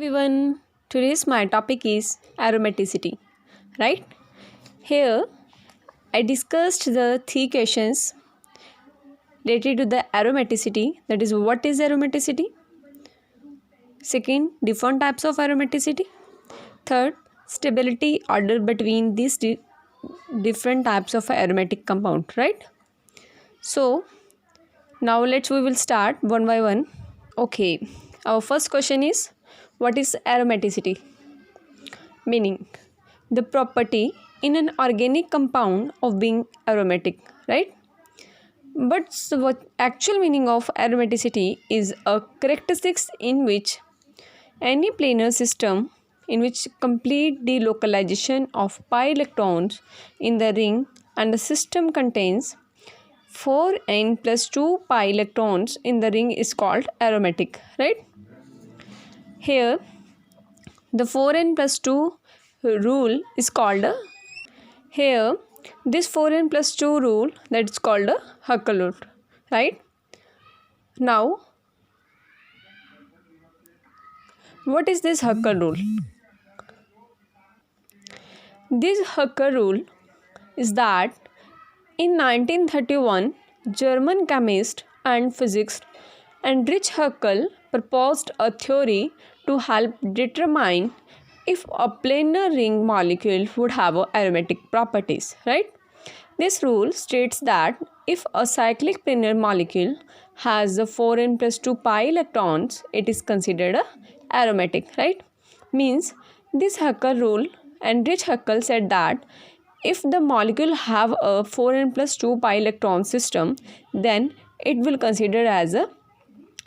Everyone, today's my topic is aromaticity, right? Here I discussed the three questions related to the aromaticity, that is what is aromaticity? Second, different types of aromaticity. Third, stability order between these different types of aromatic compound, right? So now we will start one by one. Okay, our first question is what is aromaticity? Meaning the property in an organic compound of being aromatic, right? But what actual meaning of aromaticity is a characteristics in which any planar system in which complete delocalization of pi electrons in the ring and the system contains 4n plus 2 pi electrons in the ring is called aromatic, right? Here the 4n plus 2 rule is called a here this 4n plus 2 rule, that's called a Huckel rule, right? Now what is this Huckel rule? This Huckel rule is that in 1931 German chemist and physicist Heinrich Huckel proposed a theory to help determine if a planar ring molecule would have aromatic properties, right? This rule states that if a cyclic planar molecule has the 4n plus 2 pi electrons, it is considered aromatic, right? Means this Huckel rule, Heinrich Huckel said that if the molecule have a 4n plus 2 pi electron system, then it will consider as a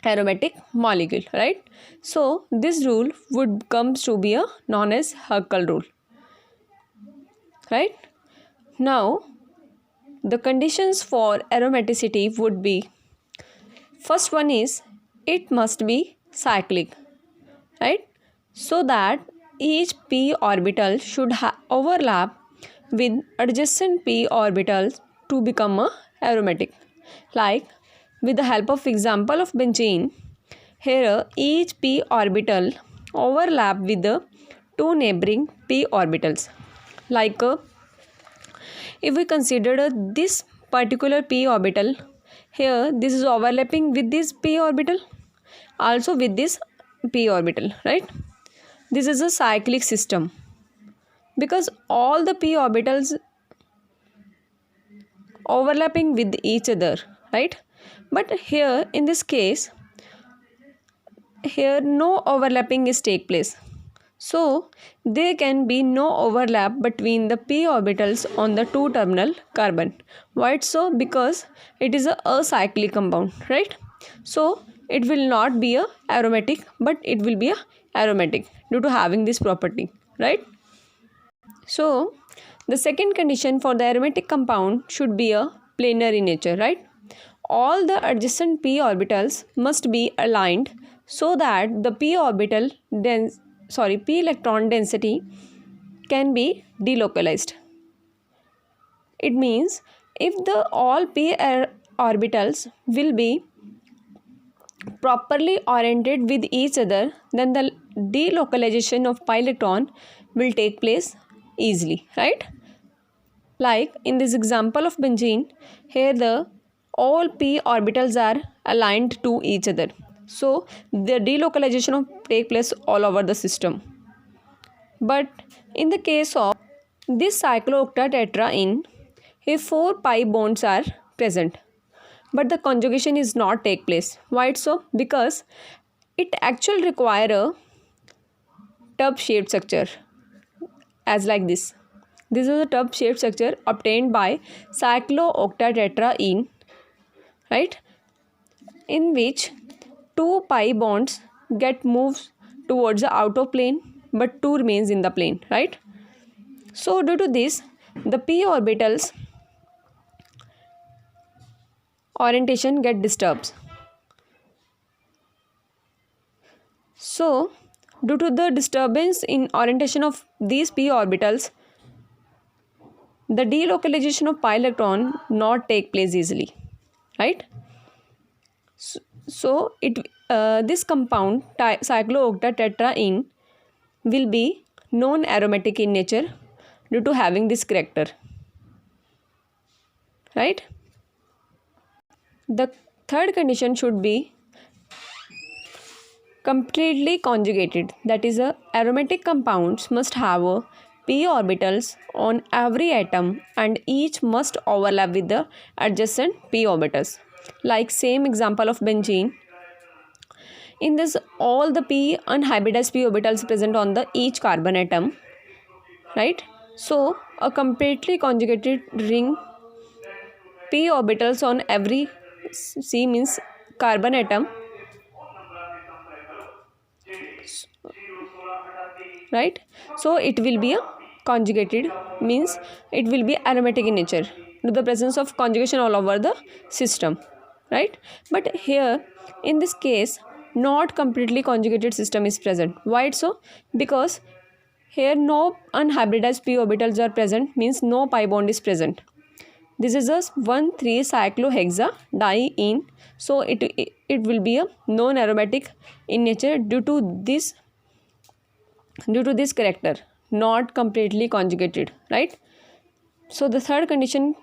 aromatic molecule, right? So this rule would comes to be a known as Huckel rule, right? Now the conditions for aromaticity would be, first one is it must be cyclic, right? So that each p orbital should overlap with adjacent p orbitals to become a aromatic. Like with the help of example of benzene, here each p orbital overlap with the two neighboring p orbitals. Like if we consider this particular p orbital, here this is overlapping with this p orbital, also with this p orbital, right? This is a cyclic system because all the p orbitals overlapping with each other, right? But here in this case, here no overlapping is take place, so there can be no overlap between the p orbitals on the two terminal carbon. Why so? Because it is a acyclic compound, right? So it will not be a aromatic, but it will be a aromatic due to having this property, right? So the second condition for the aromatic compound should be a planar in nature, right? All the adjacent p orbitals must be aligned so that the p electron density can be delocalized. It means if the all p orbitals will be properly oriented with each other, then the delocalization of pi electron will take place easily, right? Like in this example of benzene, here the all p orbitals are aligned to each other, so the delocalization of take place all over the system. But in the case of this cyclooctatetraene, here 4 pi bonds are present, but the conjugation is not take place. Why so? Because it actually require a tub shaped structure as like this. This is a tub shaped structure obtained by cyclooctatetraene, right? In which 2 pi bonds get moved towards the outer plane, but 2 remains in the plane, right? So due to this, the p orbitals orientation get disturbed. So due to the disturbance in orientation of these p orbitals, the delocalization of pi electron not take place easily, right? So it this compound cyclooctatetraene will be non-aromatic in nature due to having this character, right? The third condition should be completely conjugated, that is, aromatic compounds must have p orbitals on every atom and each must overlap with the adjacent p orbitals. Like same example of benzene. In this, all the p unhybridized p orbitals present on the each carbon atom, right? So a completely conjugated ring, p orbitals on every C means carbon atom, right? So it will be a conjugated, means it will be aromatic in nature due to the presence of conjugation all over the system, right? But here in this case not completely conjugated system is present. Why it's so? Because here no unhybridized p orbitals are present, means no pi bond is present. This is a 1,3-cyclohexadiene, so it will be a non-aromatic in nature due to this character, not completely conjugated, right? So the third condition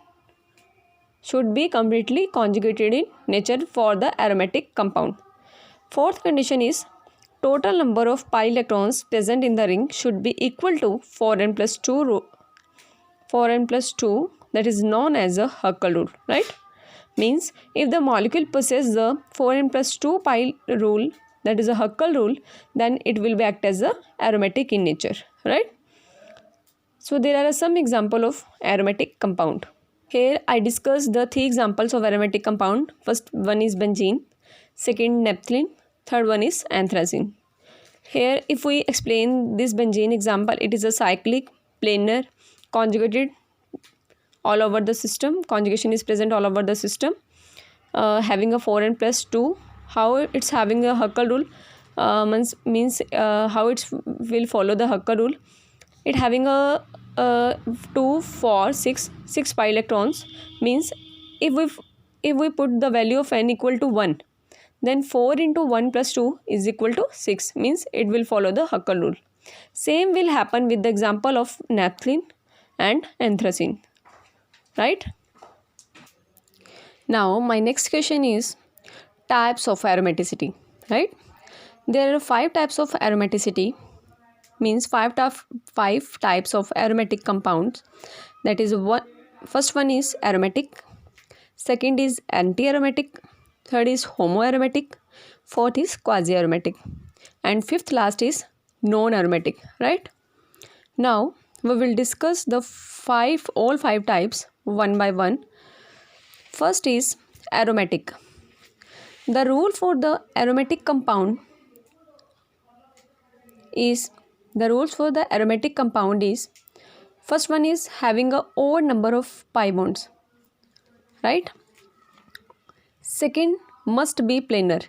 should be completely conjugated in nature for the aromatic compound. Fourth condition is total number of pi electrons present in the ring should be equal to 4n plus 2, that is known as a Huckel rule, right? Means if the molecule possesses the 4n plus 2 pi rule, that is a Huckel rule, then it will be act as a aromatic in nature, right? So there are some example of aromatic compound. Here I discuss the three examples of aromatic compound. First one is benzene, second naphthalene, third one is anthracene. Here if we explain this benzene example, it is a cyclic, planar, conjugated all over the system. Conjugation is present all over the system, having a 4n plus 2. How it's having a Huckel rule means how it will follow the Huckel rule. It having a 2, 4, 6 pi electrons, means if we put the value of n equal to 1, then 4 into 1 plus 2 is equal to 6, means it will follow the Huckel rule. Same will happen with the example of naphthalene and anthracene, right? Now my next question is types of aromaticity, right? There are 5 types of aromaticity, means 5 types of aromatic compounds. That is, first one is aromatic, second is anti-aromatic, third is homoaromatic, fourth is quasi-aromatic, and fifth last is non-aromatic, right? Now we will discuss the all five types one by one. First is aromatic. The rule for the aromatic compound is first one is having a odd number of pi bonds, right? Second must be planar.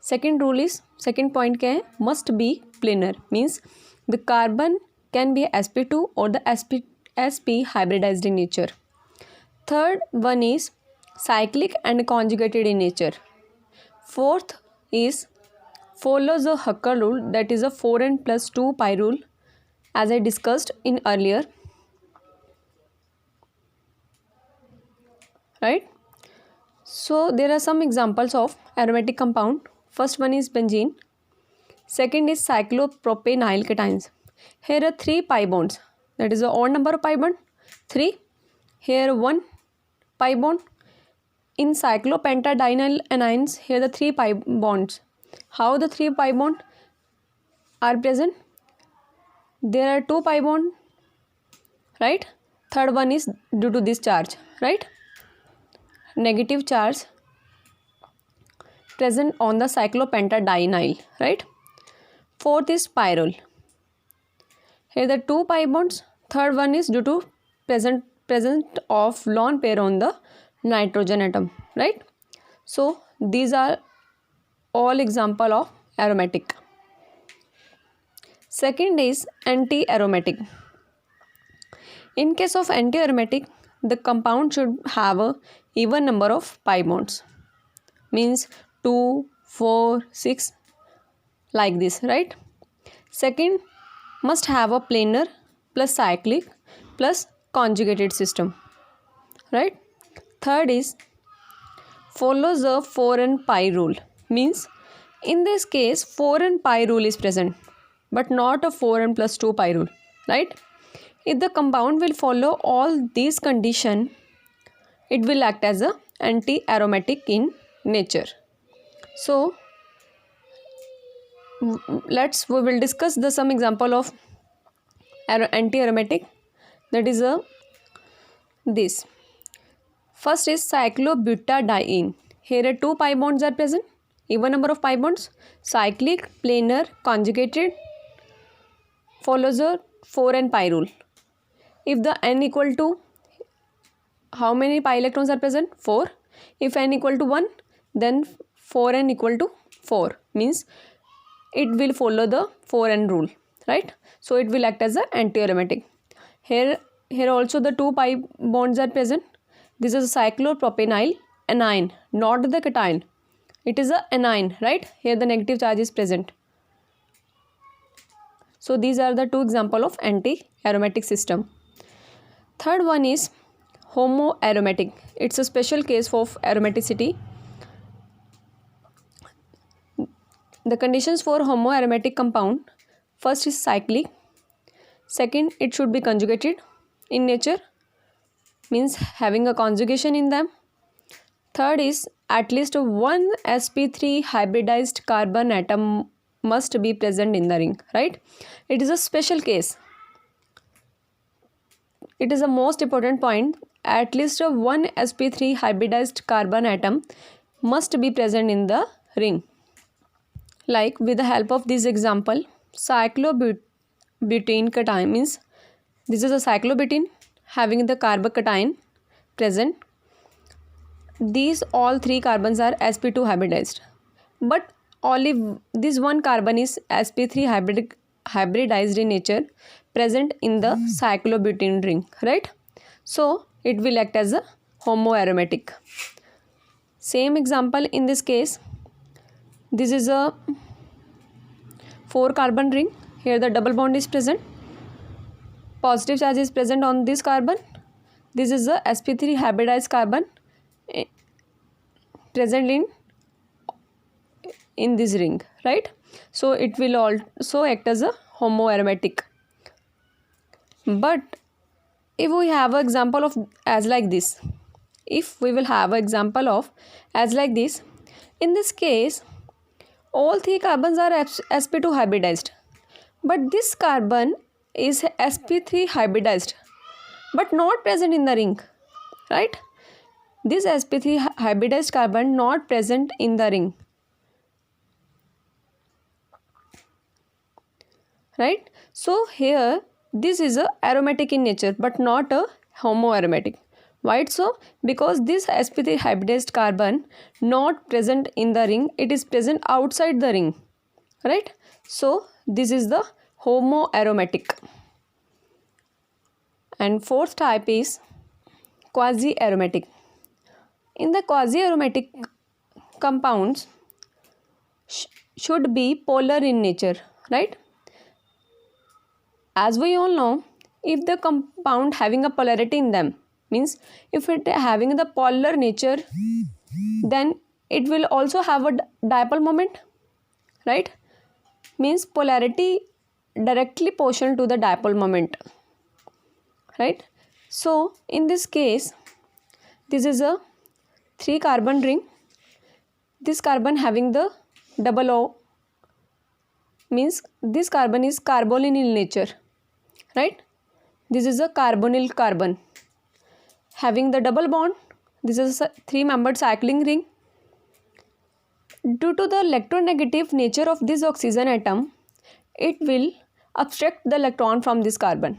Second point क्या है? Must be planar, means the carbon can be sp2 or the sp hybridized in nature. Third one is cyclic and conjugated in nature. Fourth is follows the Huckel rule, that is a 4n plus 2 pi rule, as I discussed in earlier, right? So there are some examples of aromatic compound. First one is benzene, second is cyclopropenyl cations. Here are 3 pi bonds, that is the odd number of pi bond 3. Here 1 pi bond. In cyclopentadienyl anions, here the 3 pi bonds. How the 3 pi bond are present? There are 2 pi bond, right? Third one is due to this charge, right? Negative charge present on the cyclopentadienyl, right? Fourth is pyrrole. Here the 2 pi bonds. Third one is due to present of lone pair on the nitrogen atom, right? So these are all example of aromatic. Second is anti-aromatic. In case of anti-aromatic, the compound should have a even number of pi bonds, means 2, 4, 6, like this, right? Second, must have a planar plus cyclic plus conjugated system, right? Third is follows the 4n pi rule, means in this case 4n pi rule is present but not a 4n plus 2 pi rule, right? If the compound will follow all these conditions, it will act as a anti-aromatic in nature. So we will discuss some example of anti-aromatic, that is this. First is cyclobutadiene. Here 2 pi bonds are present, even number of pi bonds. Cyclic, planar, conjugated, follows a 4n pi rule. If the n equal to, how many pi electrons are present? 4. If n equal to 1, then 4n equal to 4, means it will follow the 4n rule, right? So it will act as an anti-aromatic. Here also the 2 pi bonds are present. This is a cyclopropenyl anion, not the cation. It is a anion, right? Here the negative charge is present. So these are the two examples of anti-aromatic system. Third one is homoaromatic. It's a special case of aromaticity. The conditions for homoaromatic compound: first is cyclic, second it should be conjugated in nature, means having a conjugation in them. Third is at least one sp3 hybridized carbon atom must be present in the ring, right? It is a special case. It is the most important point. At least one sp3 hybridized carbon atom must be present in the ring. Like with the help of this example, cyclobutene cation, means this is a cyclobutene having the carbocation present. These all three carbons are sp2 hybridized, but only this one carbon is sp3 hybridized in nature, present in the cyclobutene ring, right? So it will act as a homoaromatic. Same example in this case. This is a 4 carbon ring. Here the double bond is present. Positive charge is present on this carbon. This is a sp3 hybridized carbon present in this ring, right? So it will also act as a homoaromatic. But if we have an example of as like this, in this case all three carbons are sp2 hybridized, but this carbon is sp3 hybridized but not present in the ring, right? This sp3 hybridized carbon not present in the ring, right? So here this is a aromatic in nature but not a homoaromatic. Why so? Because this sp3 hybridized carbon not present in the ring, it is present outside the ring, right? So this is the homoaromatic. And fourth type is quasi-aromatic. In the quasi-aromatic compounds should be polar in nature, right? As we all know, if the compound having a polarity in them, means if it having the polar nature, then it will also have a dipole moment, right? Means polarity directly proportional to the dipole moment, right? So in this case, this is a 3 carbon ring. This carbon having the double O, means this carbon is carbonyl in nature, right? This is a carbonyl carbon having the double bond. This is a 3-membered cycling ring. Due to the electronegative nature of this oxygen atom, it will abstract the electron from this carbon,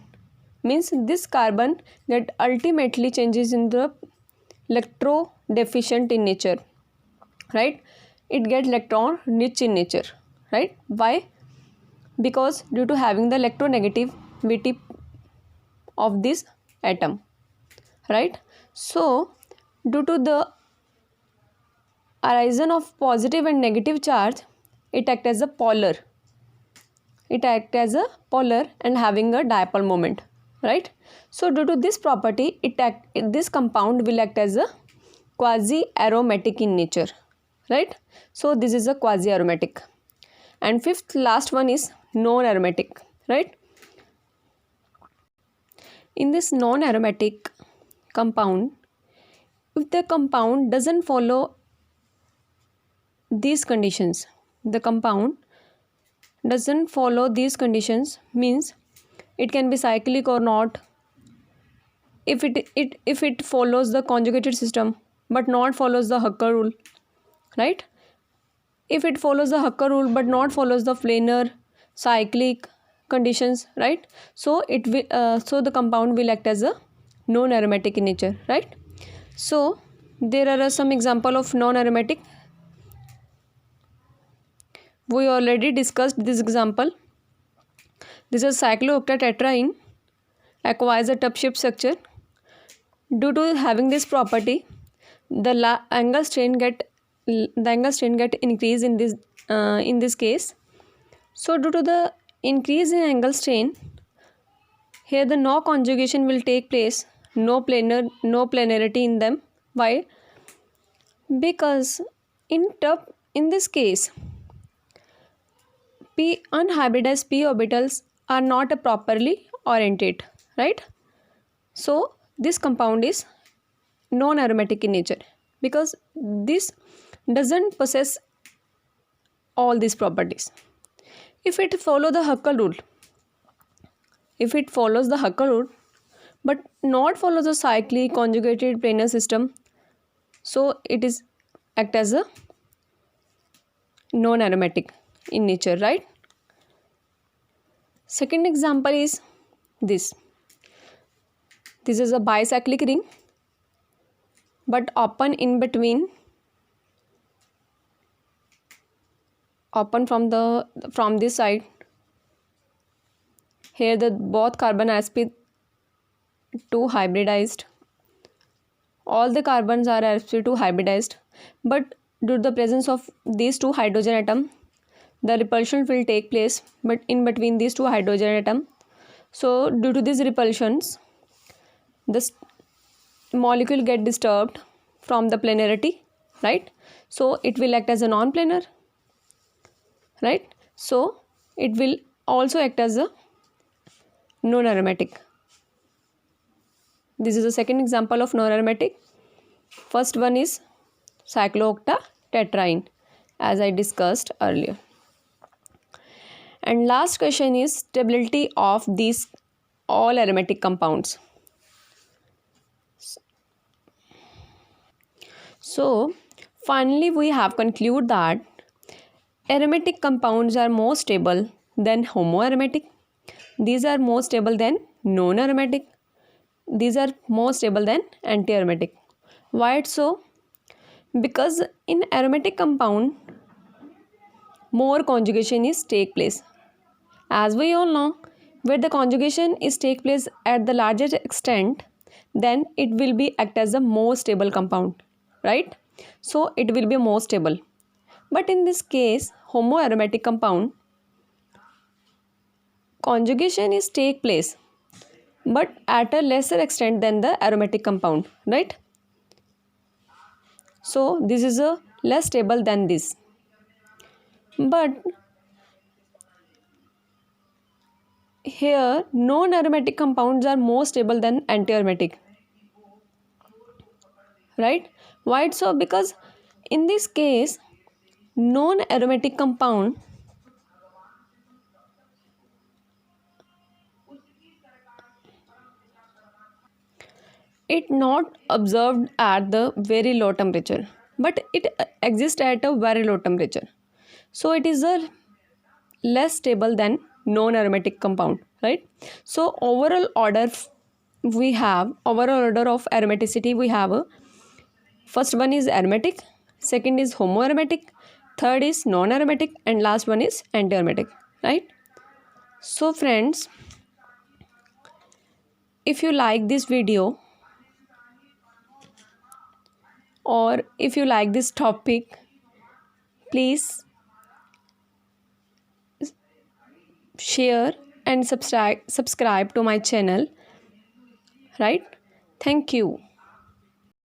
means this carbon that ultimately changes in the electro deficient in nature, right? It gets electron rich in nature, right? Why? Because due to having the electronegativity of this atom, right? So due to the arisen of positive and negative charge, it acts as a polar. It acts as a polar and having a dipole moment, right? So due to this property, this compound will act as a quasi-aromatic in nature, right? So this is a quasi-aromatic. And fifth, last one is non-aromatic, right? In this non-aromatic compound, if the compound doesn't follow these conditions, the compound doesn't follow these conditions means it can be cyclic or not. If it follows the conjugated system but not follows the Hacker rule, right? If it follows the Hacker rule but not follows the planar cyclic conditions, right? So it will so the compound will act as a non-aromatic in nature, right? So there are some example of non-aromatic. We already discussed this example. This is cyclooctatetraene acquires a tub-shaped structure. Due to having this property, the angle strain get increased in this case. So due to the increase in angle strain, here the no conjugation will take place, no planarity in them. Why? Because in this case, unhybridized p orbitals are not properly oriented, right? So this compound is non-aromatic in nature because this doesn't possess all these properties. If it follows the Hacker rule, but not follows the cyclic conjugated planar system, so it is act as a non-aromatic in nature, right? Second example is this. This is a bicyclic ring but open in between, open from this side. Here the both carbon sp2 hybridized. All the carbons are sp2 hybridized, but due to the presence of these two hydrogen atom, the repulsion will take place but in between these two hydrogen atom. So due to these repulsions, this molecule get disturbed from the planarity, right? So it will act as a non-planar, right? So it will also act as a non-aromatic. This is the second example of non-aromatic. First one is cyclooctatetraene, as I discussed earlier. And last question is stability of these all aromatic compounds. So finally we have concluded that aromatic compounds are more stable than homoaromatic. These are more stable than non-aromatic. These are more stable than anti-aromatic. Why it's so? Because in aromatic compound, more conjugation is take place. As we all know, where the conjugation is take place at the largest extent, then it will be act as a more stable compound, right? So it will be more stable. But in this case, homoaromatic compound, conjugation is take place but at a lesser extent than the aromatic compound, right? So this is a less stable than this. But here non-aromatic compounds are more stable than anti-aromatic, right? Why so? Because in this case, non-aromatic compound it not observed at the very low temperature, but it exists at a very low temperature. So it is a less stable than non-aromatic compound, right? So overall order of aromaticity we have a first one is aromatic, second is homoaromatic, third is non-aromatic, and last one is anti-aromatic, right? So friends, if you like this video or if you like this topic, please share and subscribe to my channel, right? Thank you.